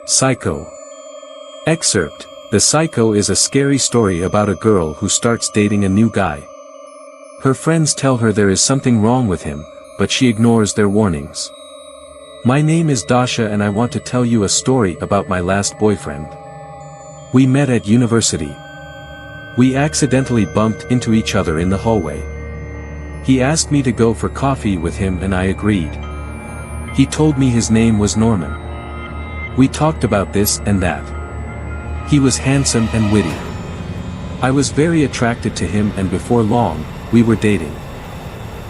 Psycho. Excerpt: The Psycho is a scary story about a girl who starts dating a new guy. Her friends tell her there is something wrong with him, but she ignores their warnings. My name is Dasha and I want to tell you a story about my last boyfriend. We met at university. We accidentally bumped into each other in the hallway. He asked me to go for coffee with him and I agreed. He told me his name was Norman. We talked about this and that. He was handsome and witty. I was very attracted to him and before long, we were dating.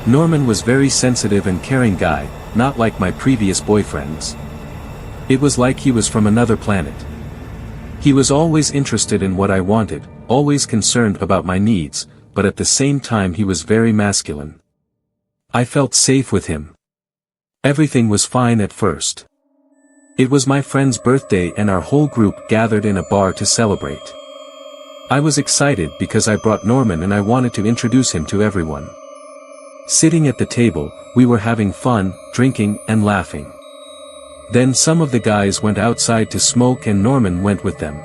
Norman was very sensitive and caring guy, not like my previous boyfriends. It was like he was from another planet. He was always interested in what I wanted, always concerned about my needs, but at the same time he was very masculine. I felt safe with him. Everything was fine at first. It was my friend's birthday and our whole group gathered in a bar to celebrate. I was excited because I brought Norman and I wanted to introduce him to everyone. Sitting at the table, we were having fun, drinking and laughing. Then some of the guys went outside to smoke and Norman went with them.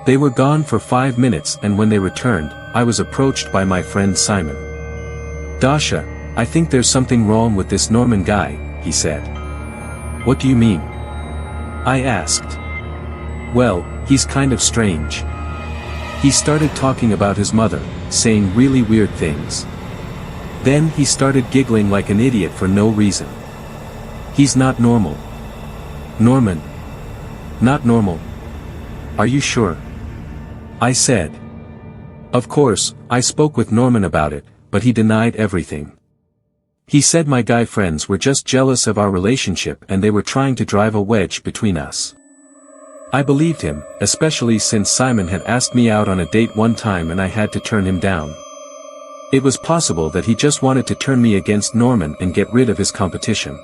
They were gone for 5 minutes and when they returned, I was approached by my friend Simon. "Dasha, I think there's something wrong with this Norman guy," he said. "What do you mean?" I asked. "Well, he's kind of strange. He started talking about his mother, saying really weird things. Then he started giggling like an idiot for no reason. He's not normal." "Norman? Not normal? Are you sure?" I said. Of course, I spoke with Norman about it, but he denied everything. He said my guy friends were just jealous of our relationship and they were trying to drive a wedge between us. I believed him, especially since Simon had asked me out on a date one time and I had to turn him down. It was possible that he just wanted to turn me against Norman and get rid of his competition.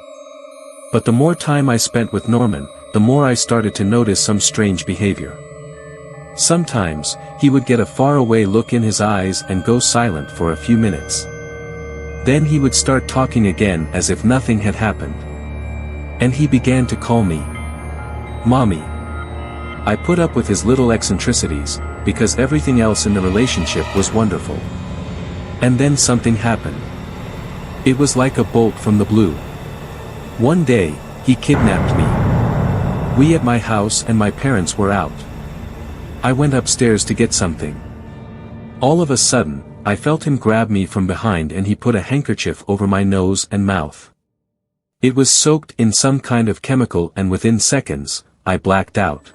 But the more time I spent with Norman, the more I started to notice some strange behavior. Sometimes, he would get a faraway look in his eyes and go silent for a few minutes. Then he would start talking again as if nothing had happened. And he began to call me Mommy. I put up with his little eccentricities, because everything else in the relationship was wonderful. And then something happened. It was like a bolt from the blue. One day, he kidnapped me. We at my house and my parents were out. I went upstairs to get something. All of a sudden, I felt him grab me from behind and he put a handkerchief over my nose and mouth. It was soaked in some kind of chemical and within seconds, I blacked out.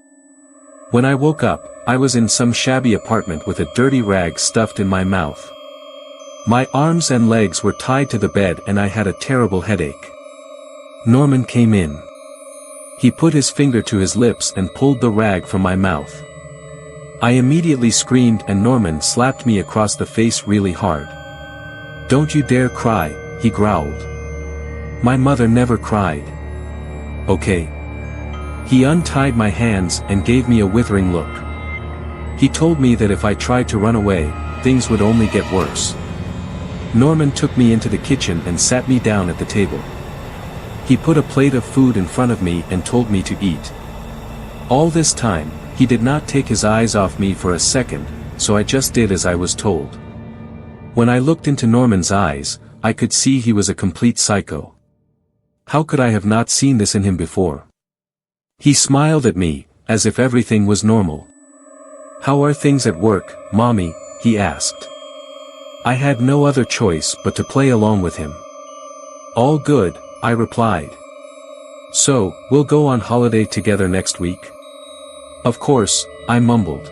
When I woke up, I was in some shabby apartment with a dirty rag stuffed in my mouth. My arms and legs were tied to the bed and I had a terrible headache. Norman came in. He put his finger to his lips and pulled the rag from my mouth. I immediately screamed and Norman slapped me across the face really hard. "Don't you dare cry," he growled. "My mother never cried." "Okay." He untied my hands and gave me a withering look. He told me that if I tried to run away, things would only get worse. Norman took me into the kitchen and sat me down at the table. He put a plate of food in front of me and told me to eat. All this time, he did not take his eyes off me for a second, so I just did as I was told. When I looked into Norman's eyes, I could see he was a complete psycho. How could I have not seen this in him before? He smiled at me, as if everything was normal. "How are things at work, Mommy?" he asked. I had no other choice but to play along with him. "All good," I replied. "So, we'll go on holiday together next week?" "Of course," I mumbled.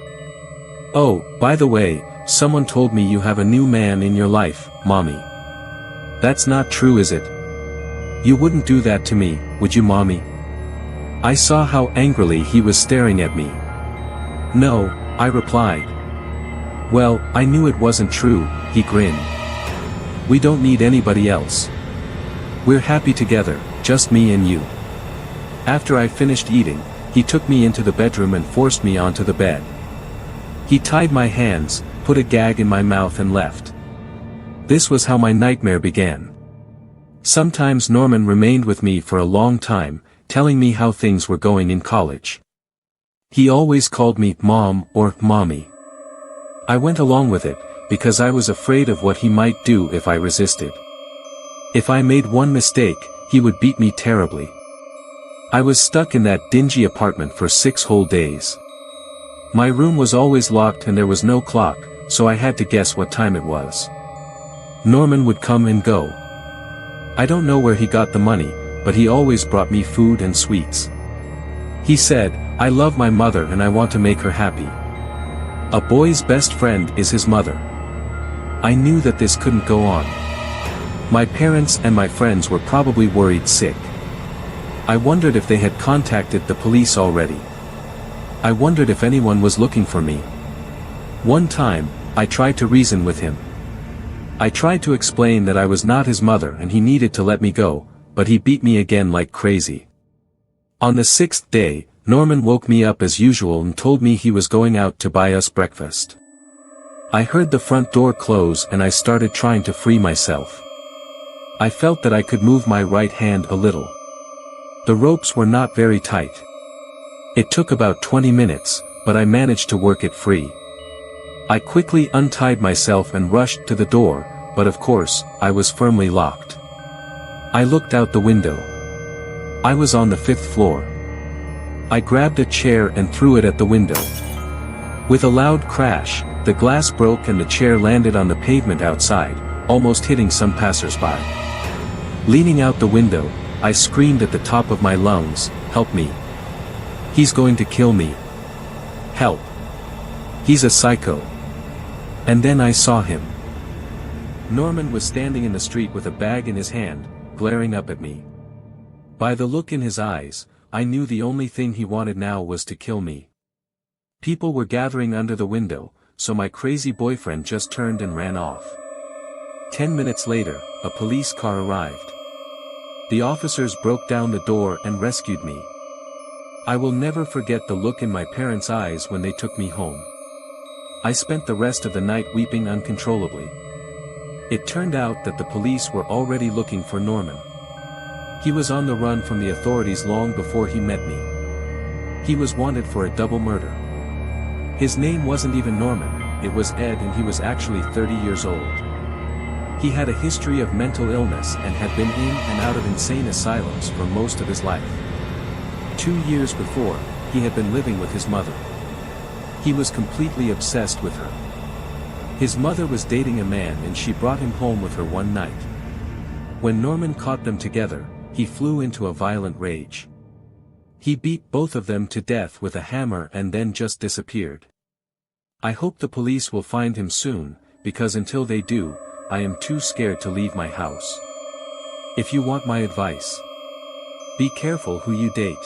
"Oh, by the way, someone told me you have a new man in your life, Mommy." "That's not true, is it? You wouldn't do that to me, would you, Mommy?" I saw how angrily he was staring at me. "No," I replied. "Well, I knew it wasn't true," he grinned. "We don't need anybody else. We're happy together, just me and you." After I finished eating, he took me into the bedroom and forced me onto the bed. He tied my hands, put a gag in my mouth and left. This was how my nightmare began. Sometimes Norman remained with me for a long time, telling me how things were going in college. He always called me Mom or Mommy. I went along with it, because I was afraid of what he might do if I resisted. If I made one mistake, he would beat me terribly. I was stuck in that dingy apartment for 6 whole days. My room was always locked and there was no clock, so I had to guess what time it was. Norman would come and go. I don't know where he got the money, but he always brought me food and sweets. He said, "I love my mother and I want to make her happy." A boy's best friend is his mother. I knew that this couldn't go on. My parents and my friends were probably worried sick. I wondered if they had contacted the police already. I wondered if anyone was looking for me. One time, I tried to reason with him. I tried to explain that I was not his mother and he needed to let me go, but he beat me again like crazy. On the 6th day, Norman woke me up as usual and told me he was going out to buy us breakfast. I heard the front door close and I started trying to free myself. I felt that I could move my right hand a little. The ropes were not very tight. It took about 20 minutes, but I managed to work it free. I quickly untied myself and rushed to the door, but of course, I was firmly locked. I looked out the window. I was on the 5th floor. I grabbed a chair and threw it at the window. With a loud crash, the glass broke and the chair landed on the pavement outside, almost hitting some passersby. Leaning out the window, I screamed at the top of my lungs, "Help me. He's going to kill me. Help. He's a psycho." And then I saw him. Norman was standing in the street with a bag in his hand, glaring up at me. By the look in his eyes, I knew the only thing he wanted now was to kill me. People were gathering under the window, so my crazy boyfriend just turned and ran off. 10 minutes later, a police car arrived. The officers broke down the door and rescued me. I will never forget the look in my parents' eyes when they took me home. I spent the rest of the night weeping uncontrollably. It turned out that the police were already looking for Norman. He was on the run from the authorities long before he met me. He was wanted for a double murder. His name wasn't even Norman, it was Ed, and he was actually 30 years old. He had a history of mental illness and had been in and out of insane asylums for most of his life. 2 years before, he had been living with his mother. He was completely obsessed with her. His mother was dating a man and she brought him home with her one night. When Norman caught them together, he flew into a violent rage. He beat both of them to death with a hammer and then just disappeared. I hope the police will find him soon, because until they do, I am too scared to leave my house. If you want my advice, be careful who you date.